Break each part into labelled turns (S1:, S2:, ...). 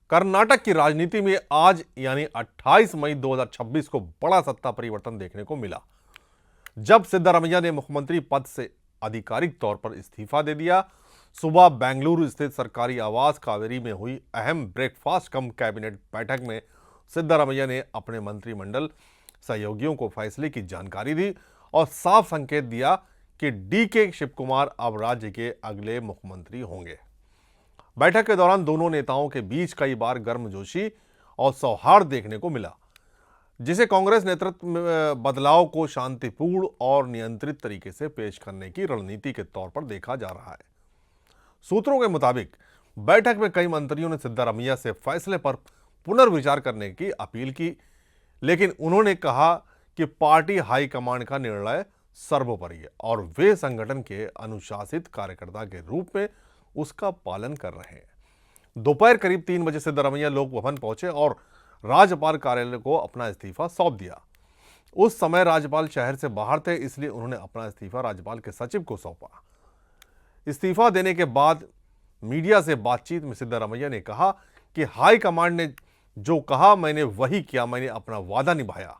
S1: कर्नाटक की राजनीति में आज यानी 28 मई 2026 को बड़ा सत्ता परिवर्तन देखने को मिला, जब सिद्धरामैया ने मुख्यमंत्री पद से आधिकारिक तौर पर इस्तीफा दे दिया। सुबह बेंगलुरु स्थित सरकारी आवास कावेरी में हुई अहम ब्रेकफास्ट कम कैबिनेट बैठक में सिद्धरामैया ने अपने मंत्रिमंडल सहयोगियों को फैसले की जानकारी दी और साफ संकेत दिया कि डीके शिवकुमार अब राज्य के अगले मुख्यमंत्री होंगे। बैठक के दौरान दोनों नेताओं के बीच कई बार गर्मजोशी और सौहार्द देखने को मिला, जिसे कांग्रेस नेतृत्व में बदलाव को शांतिपूर्ण और नियंत्रित तरीके से पेश करने की रणनीति के तौर पर देखा जा रहा है। सूत्रों के मुताबिक बैठक में कई मंत्रियों ने सिद्धरामैया से फैसले पर पुनर्विचार करने की अपील की, लेकिन उन्होंने कहा कि पार्टी हाईकमांड का निर्णय सर्वोपरि है और वे संगठन के अनुशासित कार्यकर्ता के रूप में उसका पालन कर रहे हैं। दोपहर करीब 3 बजे सिद्धरामैया लोक भवन पहुंचे और राज्यपाल कार्यालय को अपना इस्तीफा सौंप दिया। उस समय राज्यपाल शहर से बाहर थे, इसलिए उन्होंने अपना इस्तीफा राज्यपाल के सचिव को सौंपा। इस्तीफा देने के बाद मीडिया से बातचीत में सिद्धरामैया ने कहा कि हाईकमांड ने जो कहा मैंने वही किया, मैंने अपना वादा निभाया।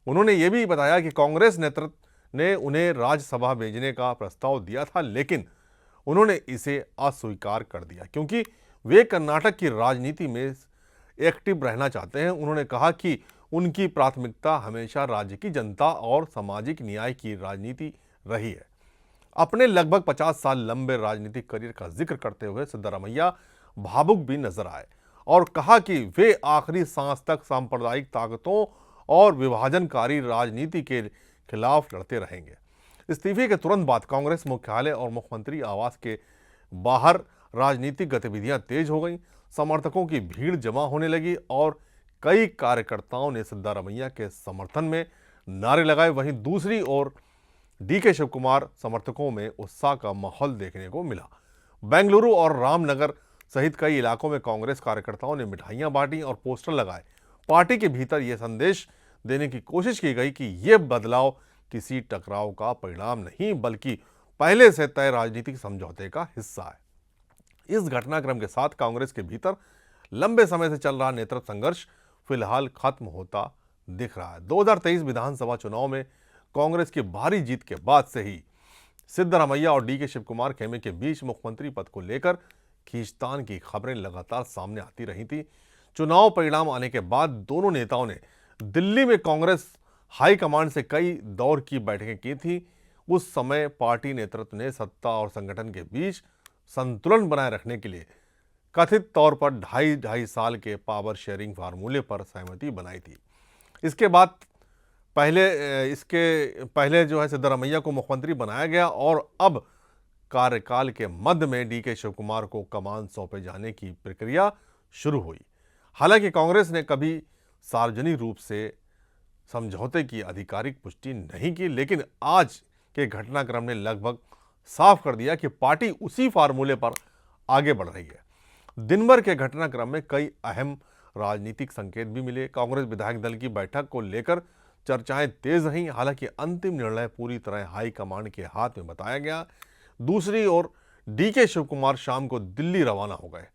S1: उन्होंने ये भी बताया कि कांग्रेस नेतृत्व ने उन्हें राज्यसभा भेजने का प्रस्ताव दिया था, लेकिन उन्होंने इसे अस्वीकार कर दिया क्योंकि वे कर्नाटक की राजनीति में एक्टिव रहना चाहते हैं। उन्होंने कहा कि उनकी प्राथमिकता हमेशा राज्य की जनता और सामाजिक न्याय की राजनीति रही है। अपने लगभग 50 साल लंबे राजनीतिक करियर का जिक्र करते हुए सिद्धरामैया भावुक भी नजर आए और कहा कि वे आखिरी सांस तक सांप्रदायिक ताकतों और विभाजनकारी राजनीति के खिलाफ लड़ते रहेंगे। इस्तीफे के तुरंत बाद कांग्रेस मुख्यालय और मुख्यमंत्री आवास के बाहर राजनीतिक गतिविधियां तेज हो गईं। समर्थकों की भीड़ जमा होने लगी और कई कार्यकर्ताओं ने सिद्धरामैया के समर्थन में नारे लगाए। वहीं दूसरी ओर डीके शिवकुमार समर्थकों में उत्साह का माहौल देखने को मिला। बेंगलुरु और रामनगर सहित कई इलाकों में कांग्रेस कार्यकर्ताओं ने मिठाइयां बांटी और पोस्टर लगाए। पार्टी के भीतर यह संदेश देने की कोशिश की गई कि यह बदलाव किसी टकराव का परिणाम नहीं, बल्कि पहले से तय राजनीतिक समझौते का हिस्सा है। इस घटनाक्रम के साथ कांग्रेस के भीतर लंबे समय से चल रहा नेतृत्व संघर्ष फिलहाल खत्म होता दिख रहा है। 2023 विधानसभा चुनाव में कांग्रेस की भारी जीत के बाद से ही सिद्धरामैया और डीके शिवकुमार खेमे के बीच मुख्यमंत्री पद को लेकर खींचतान की खबरें लगातार सामने आती रही थी। चुनाव परिणाम आने के बाद दोनों नेताओं ने दिल्ली में कांग्रेस हाईकमांड से कई दौर की बैठकें की थी। उस समय पार्टी नेतृत्व ने सत्ता और संगठन के बीच संतुलन बनाए रखने के लिए कथित तौर पर 2.5 साल के पावर शेयरिंग फार्मूले पर सहमति बनाई थी। इसके पहले जो है सिद्धरामैया को मुख्यमंत्री बनाया गया और अब कार्यकाल के मध्य में डीके शिवकुमार को कमान सौंपे जाने की प्रक्रिया शुरू हुई। हालांकि कांग्रेस ने कभी सार्वजनिक रूप से समझौते की आधिकारिक पुष्टि नहीं की, लेकिन आज के घटनाक्रम ने लगभग साफ कर दिया कि पार्टी उसी फार्मूले पर आगे बढ़ रही है। दिन भर के घटनाक्रम में कई अहम राजनीतिक संकेत भी मिले। कांग्रेस विधायक दल की बैठक को लेकर चर्चाएं तेज रहीं, हालांकि अंतिम निर्णय पूरी तरह हाईकमांड के हाथ में बताया गया। दूसरी ओर डीके शिवकुमार शाम को दिल्ली रवाना हो गए,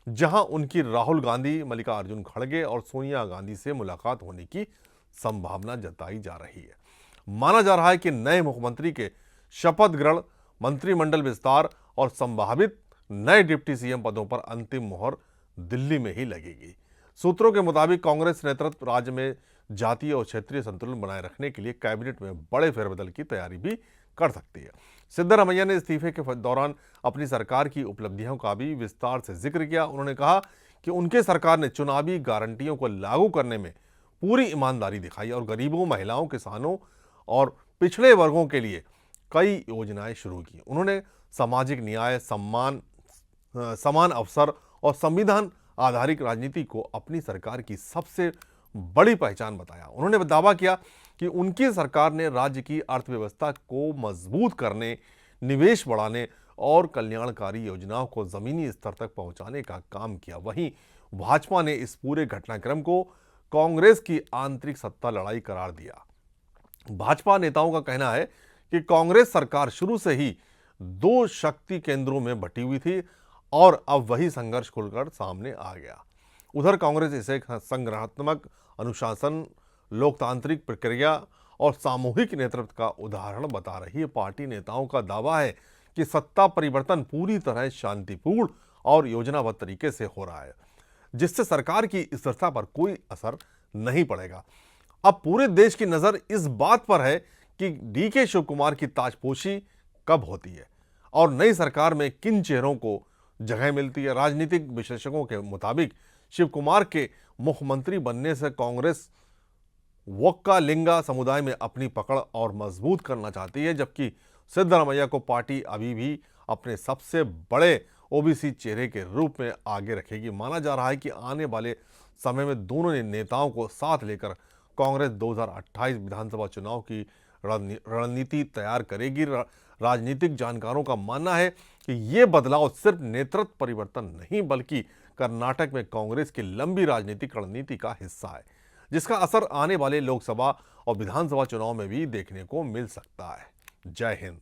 S1: जहां उनकी राहुल गांधी, मल्लिकार्जुन खड़गे और सोनिया गांधी से मुलाकात होने की संभावना जताई जा रही है। माना जा रहा है कि नए मुख्यमंत्री के शपथ ग्रहण, मंत्रिमंडल विस्तार और संभावित नए डिप्टी सीएम पदों पर अंतिम मुहर दिल्ली में ही लगेगी। सूत्रों के मुताबिक कांग्रेस नेतृत्व राज्य में जातीय और क्षेत्रीय संतुलन बनाए रखने के लिए कैबिनेट में बड़े फेरबदल की तैयारी भी कर सकती है। सिद्धरामैया ने इस्तीफे के दौरान अपनी सरकार की उपलब्धियों का भी विस्तार से जिक्र किया। उन्होंने कहा कि उनके सरकार ने चुनावी गारंटियों को लागू करने में पूरी ईमानदारी दिखाई और गरीबों, महिलाओं, किसानों और पिछड़े वर्गों के लिए कई योजनाएं शुरू की। उन्होंने सामाजिक न्याय, समान अवसर और संविधान आधारित राजनीति को अपनी सरकार की सबसे बड़ी पहचान बताया। उन्होंने दावा किया कि उनकी सरकार ने राज्य की अर्थव्यवस्था को मजबूत करने, निवेश बढ़ाने और कल्याणकारी योजनाओं को जमीनी स्तर तक पहुंचाने का काम किया। वहीं भाजपा ने इस पूरे घटनाक्रम को कांग्रेस की आंतरिक सत्ता लड़ाई करार दिया। भाजपा नेताओं का कहना है कि कांग्रेस सरकार शुरू से ही 2 शक्ति केंद्रों में बटी हुई थी और अब वही संघर्ष खुलकर सामने आ गया। उधर कांग्रेस इसे एक संग्रहात्मक अनुशासन, लोकतांत्रिक प्रक्रिया और सामूहिक नेतृत्व का उदाहरण बता रही है। पार्टी नेताओं का दावा है कि सत्ता परिवर्तन पूरी तरह शांतिपूर्ण और योजनाबद्ध तरीके से हो रहा है, जिससे सरकार की स्थिरता पर कोई असर नहीं पड़ेगा। अब पूरे देश की नजर इस बात पर है कि डीके शिव कुमार की ताजपोशी कब होती है और नई सरकार में किन चेहरों को जगह मिलती है। राजनीतिक विश्लेषकों के मुताबिक शिव कुमार के मुख्यमंत्री बनने से कांग्रेस वोक्कालिंगा समुदाय में अपनी पकड़ और मजबूत करना चाहती है, जबकि सिद्धरामैया को पार्टी अभी भी अपने सबसे बड़े ओबीसी चेहरे के रूप में आगे रखेगी। माना जा रहा है कि आने वाले समय में दोनों नेताओं को साथ लेकर कांग्रेस 2028 विधानसभा चुनाव की रणनीति तैयार करेगी। राजनीतिक जानकारों का मानना है कि ये बदलाव सिर्फ नेतृत्व परिवर्तन नहीं, बल्कि कर्नाटक में कांग्रेस की लंबी राजनीतिक रणनीति का हिस्सा है, जिसका असर आने वाले लोकसभा और विधानसभा चुनाव में भी देखने को मिल सकता है। जय हिंद।